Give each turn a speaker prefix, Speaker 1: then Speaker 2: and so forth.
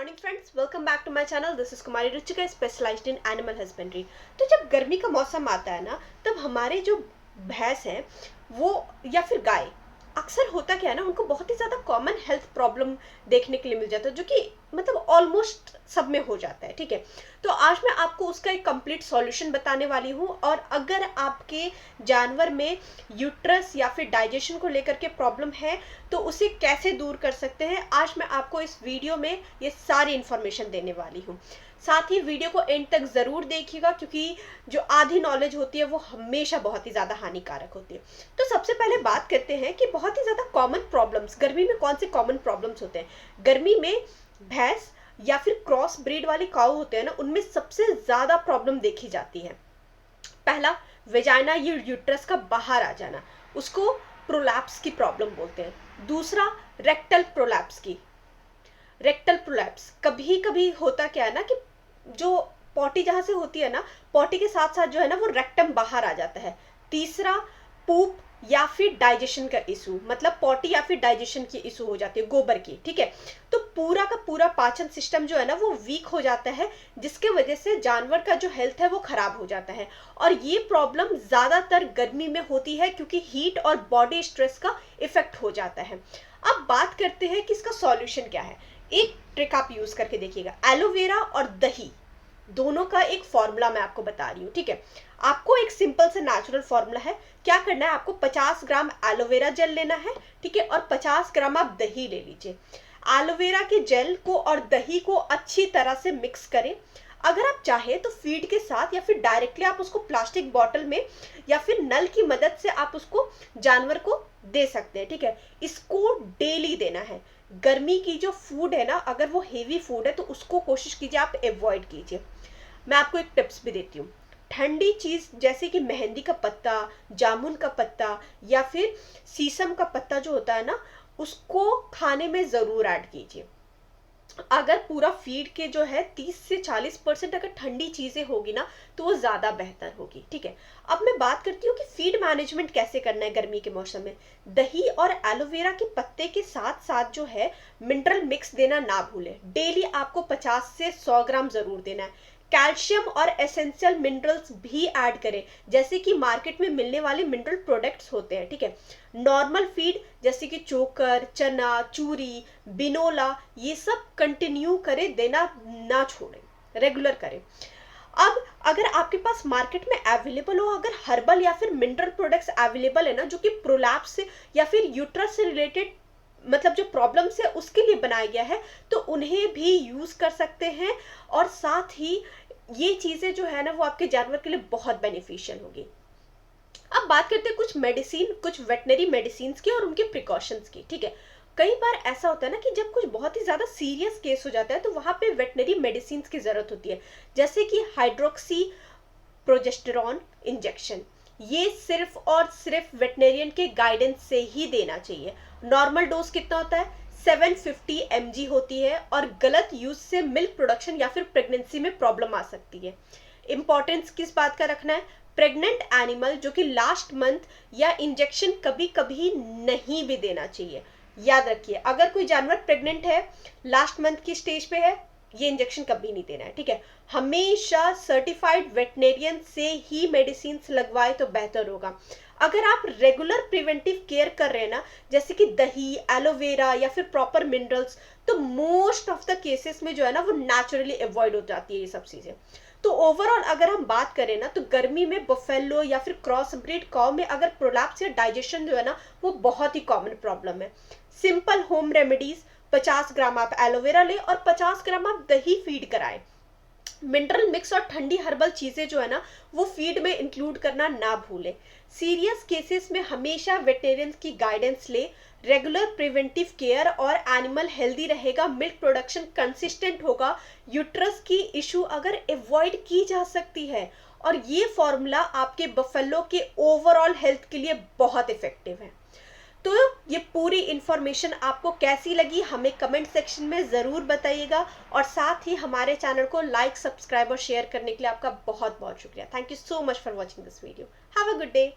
Speaker 1: Morning friends, welcome back to my channel. This is Kumari Ruchika, specialized in animal husbandry. तो जब गर्मी का मौसम आता है ना, तब हमारे जो भैंस हैं वो या फिर गाय, अक्सर होता क्या है ना, उनको बहुत ही ज़्यादा कॉमन हेल्थ प्रॉब्लम देखने के लिए मिल जाता है, जो कि मतलब ऑलमोस्ट सब में हो जाता है। ठीक है, तो आज मैं आपको उसका एक कंप्लीट सॉल्यूशन बताने वाली हूँ। और अगर आपके जानवर में यूट्रस या फिर डाइजेशन को लेकर के प्रॉब्लम है तो उसे कैसे दूर कर सकते हैं, आज मैं आपको इस वीडियो में ये सारी इन्फॉर्मेशन देने वाली हूँ। साथ ही वीडियो को एंड तक ज़रूर देखिएगा, क्योंकि जो आधी नॉलेज होती है वो हमेशा बहुत ही ज़्यादा हानिकारक होती है। तो सबसे पहले बात करते हैं कि बहुत ही ज़्यादा कॉमन प्रॉब्लम्स गर्मी में कौन से कॉमन प्रॉब्लम्स होते हैं। गर्मी में भैंस या फिर क्रॉस ब्रीड वाली काऊ होते हैं ना, उनमें सबसे ज़्यादा प्रॉब्लम देखी जाती है। पहला, वेजाइना या यूट्रस का बाहर आ जाना, उसको प्रोलैप्स की प्रॉब्लम बोलते हैं। दूसरा, रेक्टल प्रोलैप्स की। रेक्टल प्रोलैप्स कभी कभी होता क्या है ना कि जो पॉटी जहां से होती है ना, पॉटी के साथ साथ जो है ना वो रेक्टम बाहर आ जाता है। तीसरा, पूप या फिर डाइजेशन का इशू, मतलब पॉटी या फिर डाइजेशन की इशू हो जाती है, गोबर की। ठीक है, तो पूरा का पूरा पाचन सिस्टम जो है ना वो वीक हो जाता है, जिसके वजह से जानवर का जो हेल्थ है वो खराब हो जाता है। और ये प्रॉब्लम ज्यादातर गर्मी में होती है, क्योंकि हीट और बॉडी स्ट्रेस का इफेक्ट हो जाता है। अब बात करते हैं कि इसका सॉल्यूशन क्या है। एक ट्रिक आप यूज करके देखिएगा। एलोवेरा और दही दोनों का एक फॉर्मूला मैं आपको बता रही हूँ। ठीक है, आपको एक सिंपल से नेचुरल फॉर्मूला है। क्या करना है, आपको 50 ग्राम एलोवेरा जेल लेना है। ठीक है, और 50 ग्राम आप दही ले लीजिए। एलोवेरा के जेल को और दही को अच्छी तरह से मिक्स करें। अगर आप चाहे तो फीड के साथ या फिर डायरेक्टली आप उसको प्लास्टिक बॉटल में या फिर नल की मदद से आप उसको जानवर को दे सकते हैं। ठीक है, इसको डेली देना है। गर्मी की जो फूड है ना, अगर वो हेवी फूड है तो उसको कोशिश कीजिए आप अवॉइड कीजिए। मैं आपको एक टिप्स भी देती हूँ। ठंडी चीज जैसे कि मेहंदी का पत्ता, जामुन का पत्ता या फिर शीशम का पत्ता जो होता है ना, उसको खाने में जरूर ऐड कीजिए। अगर पूरा फीड के जो है 30 से 40% अगर ठंडी चीजें होगी ना तो वो ज्यादा बेहतर होगी। ठीक है, अब मैं बात करती हूँ कि फीड मैनेजमेंट कैसे करना है गर्मी के मौसम में। दही और एलोवेरा के पत्ते के साथ साथ जो है मिनरल मिक्स देना ना भूलें। डेली आपको 50 से 100 ग्राम जरूर देना है। कैल्शियम और एसेंशियल मिनरल्स भी ऐड करें, जैसे कि मार्केट में मिलने वाले मिनरल प्रोडक्ट्स होते हैं। ठीक है, नॉर्मल फीड जैसे कि चोकर, चना, चूरी, बिनोला, ये सब कंटिन्यू करें, देना ना छोड़ें, रेगुलर करें। अब अगर आपके पास मार्केट में अवेलेबल हो, अगर हर्बल या फिर मिनरल प्रोडक्ट्स अवेलेबल है ना, जो कि प्रोलैप्स या फिर यूट्रस से रिलेटेड मतलब जो प्रॉब्लम्स है उसके लिए बनाया गया है, तो उन्हें भी यूज कर सकते हैं। और साथ ही ये चीजें जो है ना वो आपके जानवर के लिए बहुत बेनिफिशियल होगी। अब बात करते हैं कुछ मेडिसिन, कुछ वेटनरी मेडिसिन की और उनके प्रिकॉशंस की। ठीक है, कई बार ऐसा होता है ना कि जब कुछ बहुत ही ज्यादा सीरियस केस हो जाता है तो वहां पे वेटनरी मेडिसिन की जरूरत होती है, जैसे कि हाइड्रोक्सी प्रोजेस्टेरॉन इंजेक्शन। ये सिर्फ और सिर्फ वेटनेरियन के गाइडेंस से ही देना चाहिए। नॉर्मल डोज कितना होता है, 750 mg होती है, और गलत यूज से मिल्क प्रोडक्शन या फिर प्रेगनेंसी में प्रॉब्लम आ सकती है। इंपॉर्टेंस किस बात का रखना है, प्रेग्नेंट एनिमल जो कि लास्ट मंथ या इंजेक्शन कभी कभी नहीं भी देना चाहिए। याद रखिए, अगर कोई जानवर प्रेग्नेंट है, लास्ट मंथ की स्टेज पे है, ये इंजेक्शन कभी नहीं देना है। ठीक है, हमेशा सर्टिफाइड वेटनेरियन से ही मेडिसिन लगवाए तो बेहतर होगा। अगर आप रेगुलर प्रिवेंटिव केयर कर रहे हैं ना, जैसे कि दही, एलोवेरा या फिर प्रॉपर मिनरल्स, तो मोस्ट ऑफ द केसेस में जो है ना वो नेचुरली अवॉइड हो जाती है ये सब चीजें। तो ओवरऑल अगर हम बात करें ना, तो गर्मी में बफेलो या फिर क्रॉस ब्रीड काऊ में अगर प्रोलैप्स या डाइजेशन जो है ना वो बहुत ही कॉमन प्रॉब्लम है। सिंपल होम रेमेडीज, 50 ग्राम आप एलोवेरा लें और 50 ग्राम आप दही फीड कराएं। मिनरल मिक्स और ठंडी हर्बल चीजें जो है ना वो फीड में इंक्लूड करना ना भूलें। सीरियस केसेस में हमेशा वेटेरियन की गाइडेंस ले। रेगुलर प्रिवेंटिव केयर और एनिमल हेल्दी रहेगा, मिल्क प्रोडक्शन कंसिस्टेंट होगा, यूट्रस की इशू अगर अवॉइड की जा सकती है। और ये फॉर्मूला आपके बफेलो के ओवरऑल हेल्थ के लिए बहुत इफेक्टिव है। तो ये पूरी इंफॉर्मेशन आपको कैसी लगी हमें कमेंट सेक्शन में ज़रूर बताइएगा, और साथ ही हमारे चैनल को लाइक, सब्सक्राइब और शेयर करने के लिए आपका बहुत बहुत शुक्रिया। Thank you so much for watching this video. Have a good day.